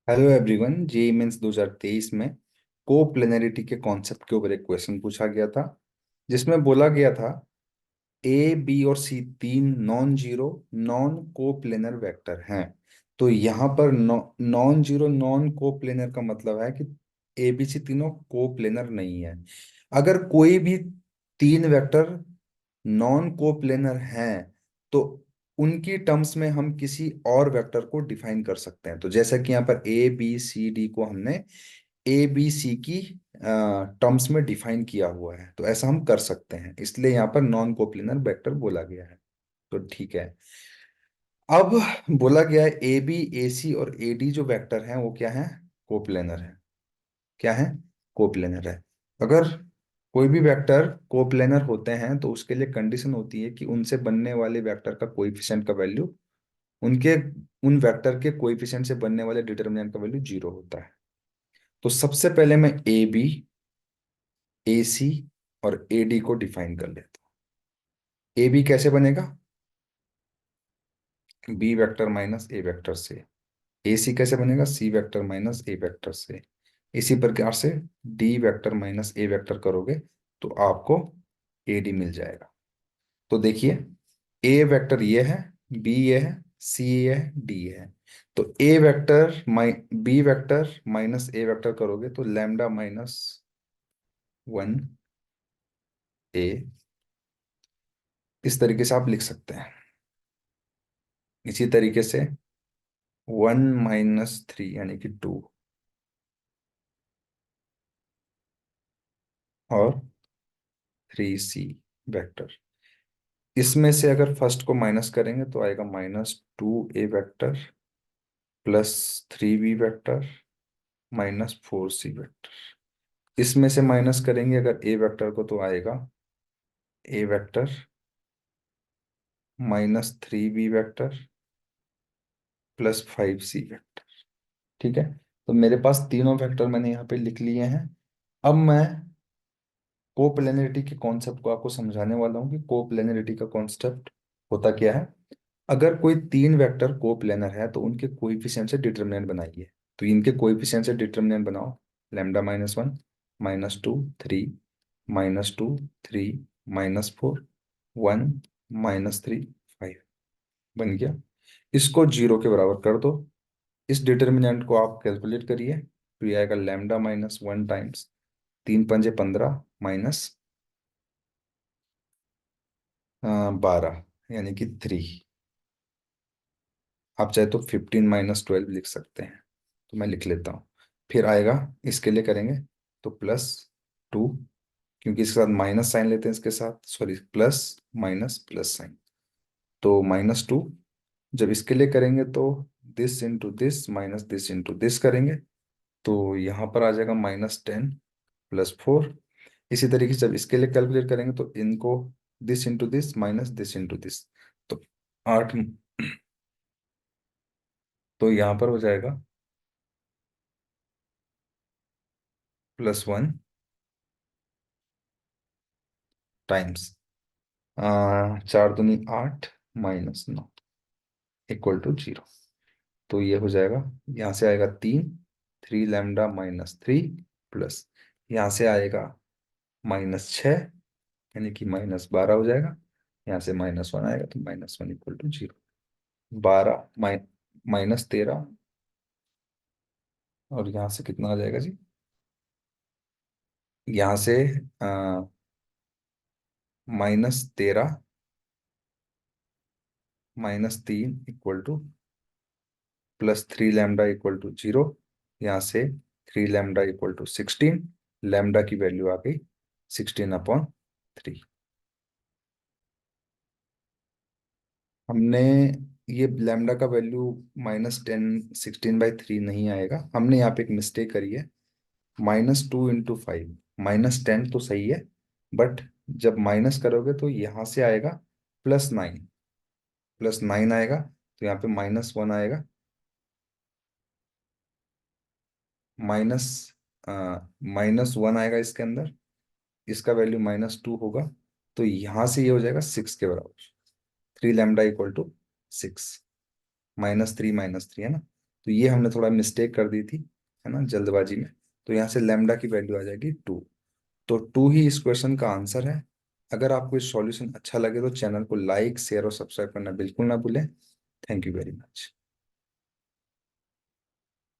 Hello everyone, JEE mains 2023 में coplanarity के concept के ऊपर एक क्वेश्चन पूछा गया था, जिसमें बोला गया था ए बी और सी तीन non zero non coplanar vector हैं। तो यहाँ पर नॉन जीरो नॉन कोप्लेनर का मतलब है कि ए बी सी तीनों कोप्लेनर नहीं है। अगर कोई भी तीन वेक्टर नॉन कोप्लेनर हैं तो उनकी टर्म्स में हम किसी और वेक्टर को डिफाइन कर सकते हैं। तो जैसा कि यहाँ पर ए बी सी डी को हमने ए बी सी की टर्म्स में डिफाइन किया हुआ है, तो ऐसा हम कर सकते हैं, इसलिए यहाँ पर नॉन कोप्लेनर वेक्टर बोला गया है। तो ठीक है। अब बोला गया है ए बी ए सी और ए डी जो वेक्टर हैं वो क्या है? कोप्लेनर है। क्या है? कोप्लेनर है। अगर कोई भी वेक्टर कोप्लेनर होते हैं तो उसके लिए कंडीशन होती है कि उनसे बनने वाले वेक्टर का कोएफिशिएंट का वैल्यू उनके उन वेक्टर के कोएफिशिएंट से बनने वाले डिटर्मिनेंट का वैल्यू जीरो होता है। तो सबसे पहले मैं ए बी ए सी और ए डी को डिफाइन कर लेता हूँ। ए बी कैसे बनेगा? बी वेक्टर माइनस ए वेक्टर से। ए सी कैसे बनेगा? सी वेक्टर माइनस ए वेक्टर से। इसी प्रकार से डी वेक्टर माइनस ए वेक्टर करोगे तो आपको ए डी मिल जाएगा। तो देखिए, ए वेक्टर ये है, बी ये है, सी ये है, डी ये है। तो ए वेक्टर बी वेक्टर माइनस ए वेक्टर करोगे तो लैम्डा माइनस वन ए, इस तरीके से आप लिख सकते हैं। इसी तरीके से वन माइनस थ्री यानी कि टू, और थ्री सी वेक्टर। इसमें से अगर फर्स्ट को माइनस करेंगे तो आएगा minus two A vector plus three B vector minus four C vector. इसमें से माइनस करेंगे अगर ए वेक्टर को तो आएगा A vector minus three B vector plus five C vector. ठीक है। तो मेरे पास तीनों वेक्टर मैंने यहाँ पे लिख लिए हैं। अब मैं कोप्लेनरिटी के कॉन्सेप्ट को आपको समझाने वाला हूँ कि कोप्लेनरिटी का कॉन्सेप्ट होता क्या है। अगर कोई तीन वेक्टर कोप्लेनर है तो उनके कोएफिशिएंट से डिटरमिनेंट बनाइए। तो इनके कोएफिशिएंट से डिटरमिनेंट बनाओ। Lambda minus one minus two three minus two three minus four one minus three five बन गया। इसको जीरो के बराबर कर दो। इस डिटरमिनेंट को आप कैलकुलेट करिए तो ये आएगा लैम्डा माइनस वन टाइम्स तीन पंजे पंद्रह माइनस बारह यानी कि थ्री। आप चाहे तो फिफ्टीन माइनस ट्वेल्व लिख सकते हैं, तो मैं लिख लेता हूँ। फिर आएगा, इसके लिए करेंगे तो प्लस टू, क्योंकि इसके साथ माइनस साइन लेते हैं, इसके साथ sorry plus minus plus sign, तो माइनस टू। जब इसके लिए करेंगे तो this into this minus this into this करेंगे तो यहाँ पर आ जाएगा माइनस टेन प्लस फोर। इसी तरीके से जब इसके लिए कैलकुलेट करेंगे तो इनको this into this minus this into this, तो आठ। तो यहाँ पर हो जाएगा प्लस वन टाइम्स चार दूनी आठ माइनस नौ इक्वल टू जीरो। तो ये हो जाएगा, यहाँ से आएगा तीन, three lambda minus three plus यहाँ से आएगा माइनस छ यानी कि माइनस बारह हो जाएगा। यहाँ से माइनस वन आएगा तो minus one equal to zero. बारह माइनस तेरह, और यहाँ से कितना आ जाएगा जी? यहाँ से माइनस तेरह माइनस तीन equal to plus three lambda equal to zero. यहाँ से three lambda equal to sixteen, lambda की वैल्यू आ गई सिक्सटीन अपॉन थ्री। हमने ये लैम्डा का value minus ten sixteen by three नहीं आएगा, हमने यहाँ पे एक मिस्टेक करी है। Minus two into five minus ten तो सही है, बट जब माइनस करोगे तो यहाँ से आएगा प्लस नाइन, प्लस नाइन आएगा तो यहाँ पे माइनस वन आएगा, माइनस माइनस वन आएगा इसके अंदर, इसका वैल्यू माइनस टू होगा, तो यहाँ से ये हो जाएगा सिक्स के बराबर। Three lambda equal to six, minus three है ना, तो ये हमने थोड़ा मिस्टेक कर दी थी, है ना, जल्दबाजी में। तो यहाँ से लैम्डा की वैल्यू आ जाएगी 2। तो 2 ही इस क्वेश्चन का आंसर है। अगर आपको इस सॉल्यूशन अच्छा लगे तो चैनल को लाइक शेयर और सब्सक्राइब करना बिल्कुल ना भूलें। Thank you very much.